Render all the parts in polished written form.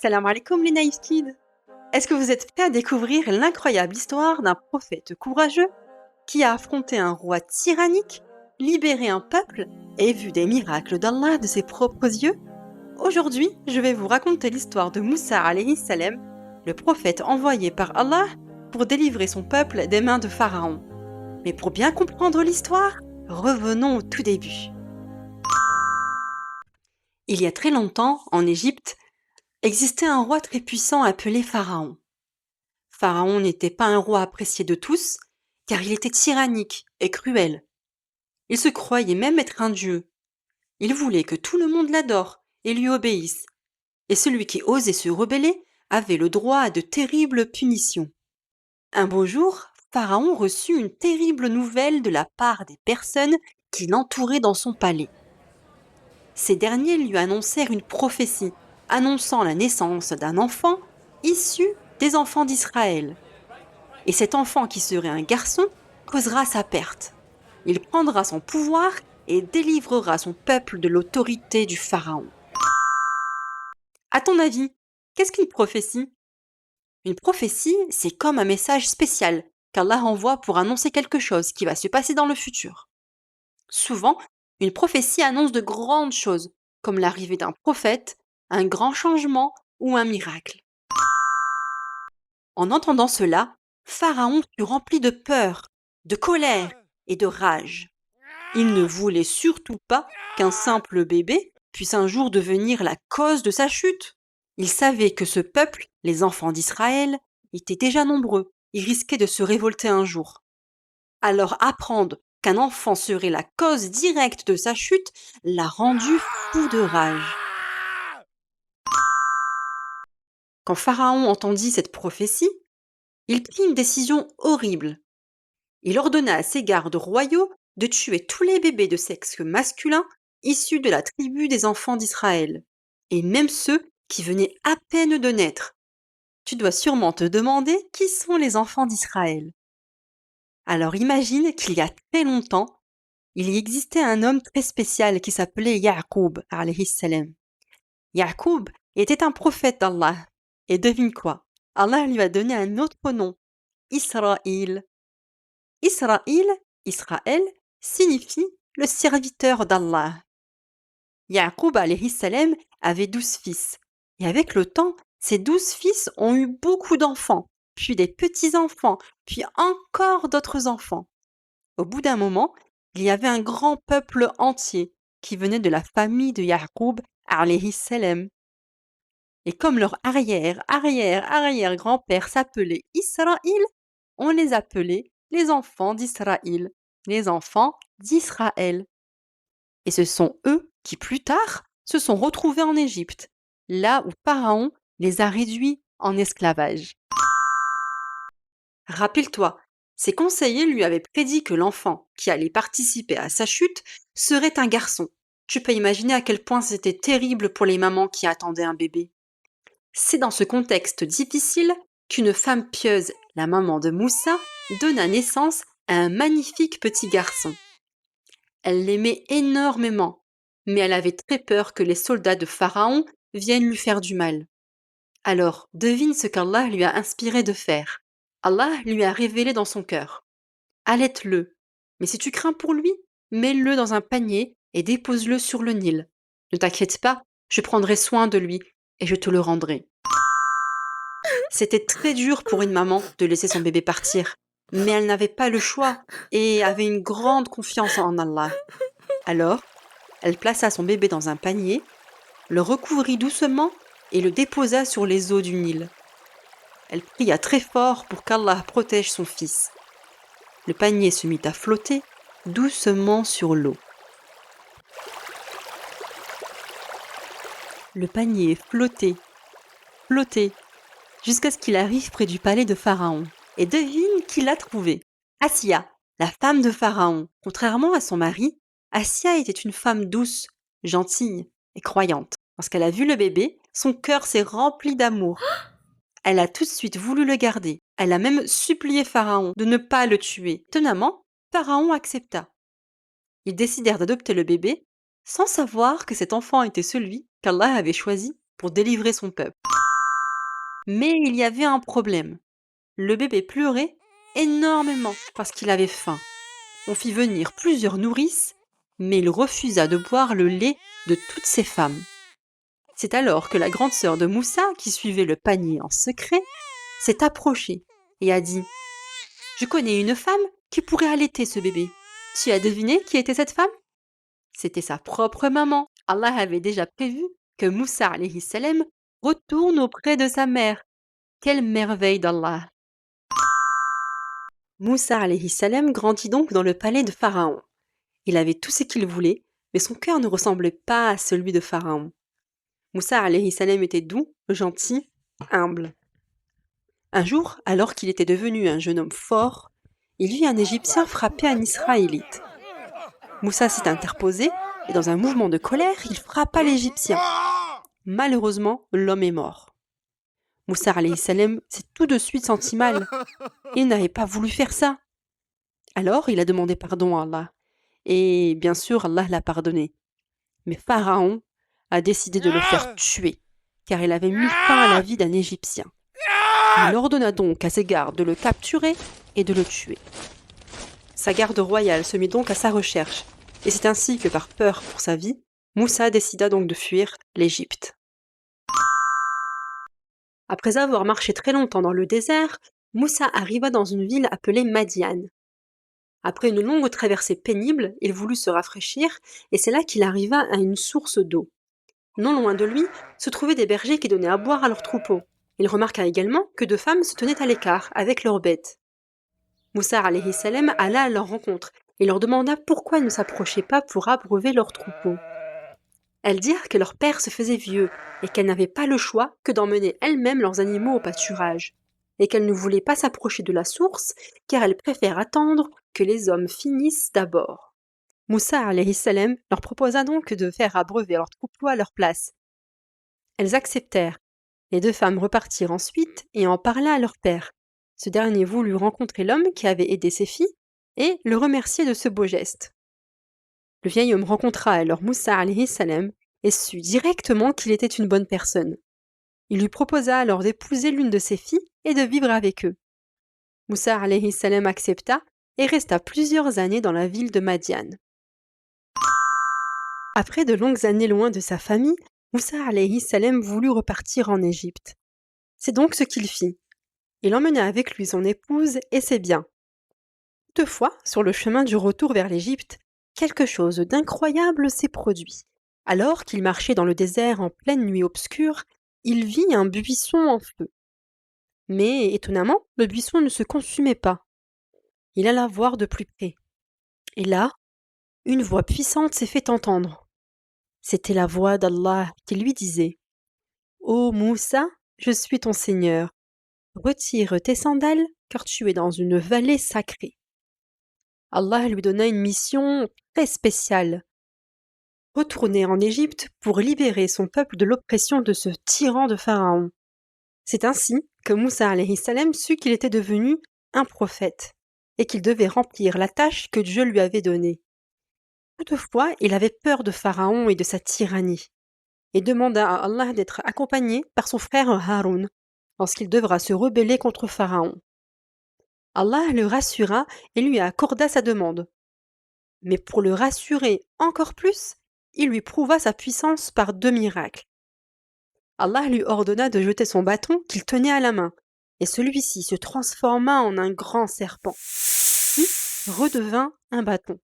Salam alaikum les naïfs kids. Est-ce que vous êtes prêts à découvrir l'incroyable histoire d'un prophète courageux qui a affronté un roi tyrannique, libéré un peuple et vu des miracles d'Allah de ses propres yeux? Aujourd'hui, je vais vous raconter l'histoire de Moussa alayhi salam, le prophète envoyé par Allah pour délivrer son peuple des mains de Pharaon. Mais pour bien comprendre l'histoire, revenons au tout début. Il y a très longtemps, en Égypte, existait un roi très puissant appelé Pharaon. Pharaon n'était pas un roi apprécié de tous, car il était tyrannique et cruel. Il se croyait même être un dieu. Il voulait que tout le monde l'adore et lui obéisse. Et celui qui osait se rebeller avait le droit à de terribles punitions. Un beau jour, Pharaon reçut une terrible nouvelle de la part des personnes qui l'entouraient dans son palais. Ces derniers lui annoncèrent une prophétie annonçant la naissance d'un enfant issu des enfants d'Israël. Et cet enfant qui serait un garçon causera sa perte. Il prendra son pouvoir et délivrera son peuple de l'autorité du pharaon. À ton avis, qu'est-ce qu'une prophétie? Une prophétie, c'est comme un message spécial qu'Allah envoie pour annoncer quelque chose qui va se passer dans le futur. Souvent, une prophétie annonce de grandes choses, comme l'arrivée d'un prophète, un grand changement ou un miracle. En entendant cela, Pharaon fut rempli de peur, de colère et de rage. Il ne voulait surtout pas qu'un simple bébé puisse un jour devenir la cause de sa chute. Il savait que ce peuple, les enfants d'Israël, étaient déjà nombreux et risquaient de se révolter un jour. Alors apprendre qu'un enfant serait la cause directe de sa chute l'a rendu fou de rage. Quand Pharaon entendit cette prophétie, il prit une décision horrible. Il ordonna à ses gardes royaux de tuer tous les bébés de sexe masculin issus de la tribu des enfants d'Israël, et même ceux qui venaient à peine de naître. Tu dois sûrement te demander qui sont les enfants d'Israël. Alors imagine qu'il y a très longtemps, il y existait un homme très spécial qui s'appelait Ya'qub alayhi salam. Ya'qub était un prophète d'Allah. Et devine quoi? Allah lui a donné un autre nom, Israël. Israël, Israël, signifie le serviteur d'Allah. Ya'qub alayhi salam avait 12 fils. Et avec le temps, ces 12 fils ont eu beaucoup d'enfants, puis des petits-enfants, puis encore d'autres enfants. Au bout d'un moment, il y avait un grand peuple entier qui venait de la famille de Ya'qub alayhi salam. Et comme leur arrière-grand-père s'appelait Israël, on les appelait les enfants d'Israël, les enfants d'Israël. Et ce sont eux qui, plus tard, se sont retrouvés en Égypte, là où Pharaon les a réduits en esclavage. Rappelle-toi, ses conseillers lui avaient prédit que l'enfant qui allait participer à sa chute serait un garçon. Tu peux imaginer à quel point c'était terrible pour les mamans qui attendaient un bébé. C'est dans ce contexte difficile qu'une femme pieuse, la maman de Moussa, donna naissance à un magnifique petit garçon. Elle l'aimait énormément, mais elle avait très peur que les soldats de Pharaon viennent lui faire du mal. Alors, devine ce qu'Allah lui a inspiré de faire. Allah lui a révélé dans son cœur. Allaite-le, mais si tu crains pour lui, mets-le dans un panier et dépose-le sur le Nil. Ne t'inquiète pas, je prendrai soin de lui et je te le rendrai. C'était très dur pour une maman de laisser son bébé partir, mais elle n'avait pas le choix et avait une grande confiance en Allah. Alors, elle plaça son bébé dans un panier, le recouvrit doucement et le déposa sur les eaux du Nil. Elle pria très fort pour qu'Allah protège son fils. Le panier se mit à flotter doucement sur l'eau. Le panier flottait, jusqu'à ce qu'il arrive près du palais de Pharaon. Et devine qui l'a trouvé. Assia, la femme de Pharaon. Contrairement à son mari, Assia était une femme douce, gentille et croyante. Lorsqu'elle a vu le bébé, son cœur s'est rempli d'amour. Elle a tout de suite voulu le garder. Elle a même supplié Pharaon de ne pas le tuer. Étonnamment, Pharaon accepta. Ils décidèrent d'adopter le bébé, sans savoir que cet enfant était celui qu'Allah avait choisi pour délivrer son peuple. Mais il y avait un problème. Le bébé pleurait énormément parce qu'il avait faim. On fit venir plusieurs nourrices, mais il refusa de boire le lait de toutes ces femmes. C'est alors que la grande sœur de Moussa, qui suivait le panier en secret, s'est approchée et a dit: Je connais une femme qui pourrait allaiter ce bébé. Tu as deviné qui était cette femme? C'était sa propre maman. Allah avait déjà prévu que Moussa alayhi salam retourne auprès de sa mère. Quelle merveille d'Allah! Moussa alayhi salam grandit donc dans le palais de Pharaon. Il avait tout ce qu'il voulait, mais son cœur ne ressemblait pas à celui de Pharaon. Moussa alayhi salam était doux, gentil, humble. Un jour, alors qu'il était devenu un jeune homme fort, il vit un Égyptien frapper un Israélite. Moussa s'est interposé et dans un mouvement de colère, il frappa l'Égyptien. Malheureusement, l'homme est mort. Moussa alayhi salam s'est tout de suite senti mal. Il n'avait pas voulu faire ça. Alors, il a demandé pardon à Allah. Et bien sûr, Allah l'a pardonné. Mais Pharaon a décidé de le faire tuer, car il avait mis fin à la vie d'un Égyptien. Il ordonna donc à ses gardes de le capturer et de le tuer. Sa garde royale se mit donc à sa recherche, et c'est ainsi que par peur pour sa vie, Moussa décida donc de fuir l'Égypte. Après avoir marché très longtemps dans le désert, Moussa arriva dans une ville appelée Madian. Après une longue traversée pénible, il voulut se rafraîchir, et c'est là qu'il arriva à une source d'eau. Non loin de lui se trouvaient des bergers qui donnaient à boire à leurs troupeaux. Il remarqua également que deux femmes se tenaient à l'écart avec leurs bêtes. Moussa alayhi salam alla à leur rencontre et leur demanda pourquoi elles ne s'approchaient pas pour abreuver leurs troupeaux. Elles dirent que leur père se faisait vieux et qu'elles n'avaient pas le choix que d'emmener elles-mêmes leurs animaux au pâturage, et qu'elles ne voulaient pas s'approcher de la source car elles préfèrent attendre que les hommes finissent d'abord. Moussa alayhi salam leur proposa donc de faire abreuver leurs troupeaux à leur place. Elles acceptèrent. Les deux femmes repartirent ensuite et en parla à leur père. Ce dernier voulut rencontrer l'homme qui avait aidé ses filles et le remercier de ce beau geste. Le vieil homme rencontra alors Moussa alayhi salam et sut directement qu'il était une bonne personne. Il lui proposa alors d'épouser l'une de ses filles et de vivre avec eux. Moussa alayhi salam accepta et resta plusieurs années dans la ville de Madian. Après de longues années loin de sa famille, Moussa alayhi salam voulut repartir en Égypte. C'est donc ce qu'il fit. Il emmena avec lui son épouse et ses biens. Toutefois, sur le chemin du retour vers l'Égypte, quelque chose d'incroyable s'est produit. Alors qu'il marchait dans le désert en pleine nuit obscure, il vit un buisson en feu. Mais, étonnamment, le buisson ne se consumait pas. Il alla voir de plus près. Et là, une voix puissante s'est fait entendre. C'était la voix d'Allah qui lui disait: Ô Moussa, je suis ton Seigneur. Retire tes sandales, car tu es dans une vallée sacrée. Allah lui donna une mission très spéciale. Retourner en Égypte pour libérer son peuple de l'oppression de ce tyran de Pharaon. C'est ainsi que Moussa alayhi salam sut qu'il était devenu un prophète et qu'il devait remplir la tâche que Dieu lui avait donnée. Toutefois, il avait peur de Pharaon et de sa tyrannie et demanda à Allah d'être accompagné par son frère Haroun lorsqu'il devra se rebeller contre Pharaon. Allah le rassura et lui accorda sa demande. Mais pour le rassurer encore plus, il lui prouva sa puissance par deux miracles. Allah lui ordonna de jeter son bâton qu'il tenait à la main, et celui-ci se transforma en un grand serpent, puis redevint un bâton.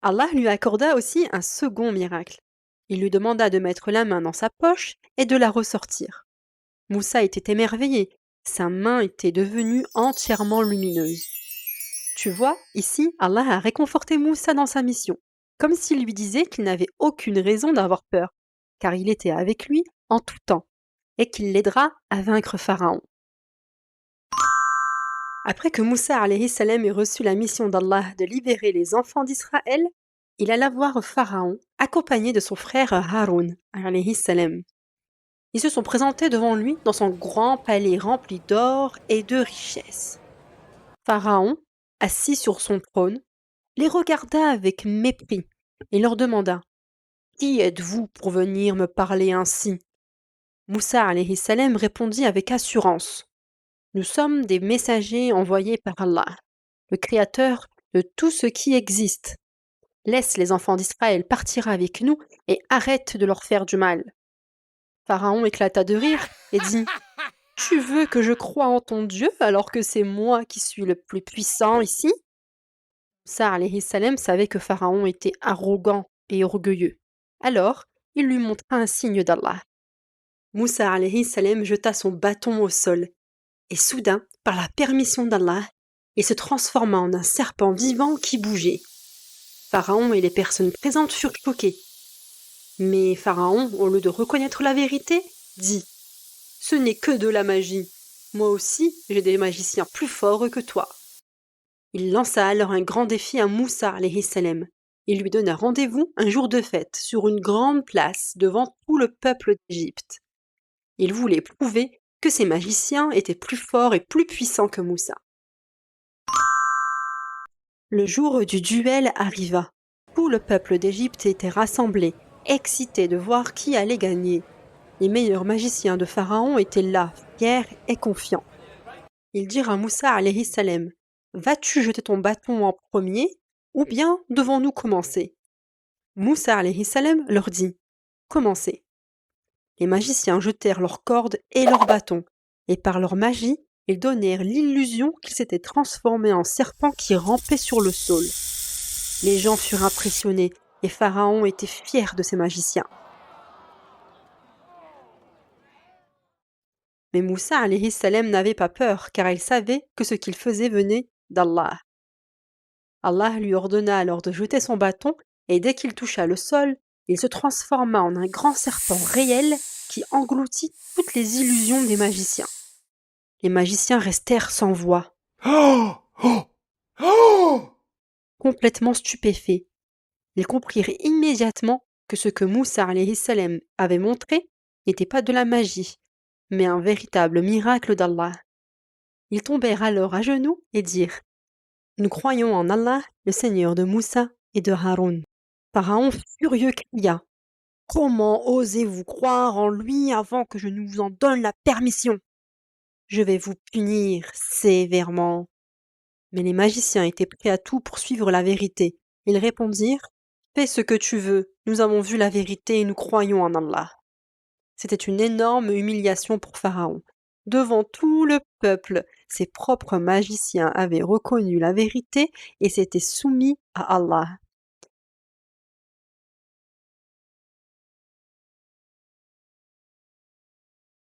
Allah lui accorda aussi un second miracle. Il lui demanda de mettre la main dans sa poche et de la ressortir. Moussa était émerveillé, sa main était devenue entièrement lumineuse. Tu vois, ici, Allah a réconforté Moussa dans sa mission, comme s'il lui disait qu'il n'avait aucune raison d'avoir peur, car il était avec lui en tout temps, et qu'il l'aidera à vaincre Pharaon. Après que Moussa alayhi salam ait reçu la mission d'Allah de libérer les enfants d'Israël, il alla voir Pharaon, accompagné de son frère Haroun alayhi salam. Ils se sont présentés devant lui dans son grand palais rempli d'or et de richesses. Pharaon, assis sur son trône, les regarda avec mépris et leur demanda: Qui êtes-vous pour venir me parler ainsi? Moussa alayhi salam répondit avec assurance. Nous sommes des messagers envoyés par Allah, le Créateur de tout ce qui existe. Laisse les enfants d'Israël partir avec nous et arrête de leur faire du mal. Pharaon éclata de rire et dit Tu veux que je croie en ton Dieu alors que c'est moi qui suis le plus puissant ici? Moussa alayhi salam savait que Pharaon était arrogant et orgueilleux. Alors, il lui montra un signe d'Allah. Moussa alayhi salam jeta son bâton au sol et soudain, par la permission d'Allah, il se transforma en un serpent vivant qui bougeait. Pharaon et les personnes présentes furent choqués. Mais Pharaon, au lieu de reconnaître la vérité, dit « Ce n'est que de la magie. Moi aussi, j'ai des magiciens plus forts que toi. » Il lança alors un grand défi à Moussa alayhi salam. Il lui donna rendez-vous un jour de fête sur une grande place devant tout le peuple d'Égypte. Il voulait prouver que ses magiciens étaient plus forts et plus puissants que Moussa. Le jour du duel arriva. Tout le peuple d'Égypte était rassemblé, excité de voir qui allait gagner. Les meilleurs magiciens de Pharaon étaient là, fiers et confiants. Ils dirent à Moussa alayhi salam, « Vas-tu jeter ton bâton en premier, ou bien devons-nous commencer ?» Moussa alayhi salam leur dit, « Commencez. » Les magiciens jetèrent leurs cordes et leurs bâtons, et par leur magie, ils donnèrent l'illusion qu'ils s'étaient transformés en serpents qui rampaient sur le sol. Les gens furent impressionnés, et Pharaon était fier de ses magiciens. Mais Moussa alayhi salam n'avait pas peur, car il savait que ce qu'il faisait venait d'Allah. Allah lui ordonna alors de jeter son bâton, et dès qu'il toucha le sol, il se transforma en un grand serpent réel qui engloutit toutes les illusions des magiciens. Les magiciens restèrent sans voix, complètement stupéfaits. Ils comprirent immédiatement que ce que Moussa alayhi salam avait montré n'était pas de la magie, mais un véritable miracle d'Allah. Ils tombèrent alors à genoux et dirent « Nous croyons en Allah, le Seigneur de Moussa et de Haroun. » Pharaon furieux cria « Comment osez-vous croire en lui avant que je ne vous en donne la permission? Je vais vous punir sévèrement. » Mais les magiciens étaient prêts à tout pour suivre la vérité. Ils répondirent « Fais ce que tu veux, nous avons vu la vérité et nous croyons en Allah. » C'était une énorme humiliation pour Pharaon. Devant tout le peuple, ses propres magiciens avaient reconnu la vérité et s'étaient soumis à Allah.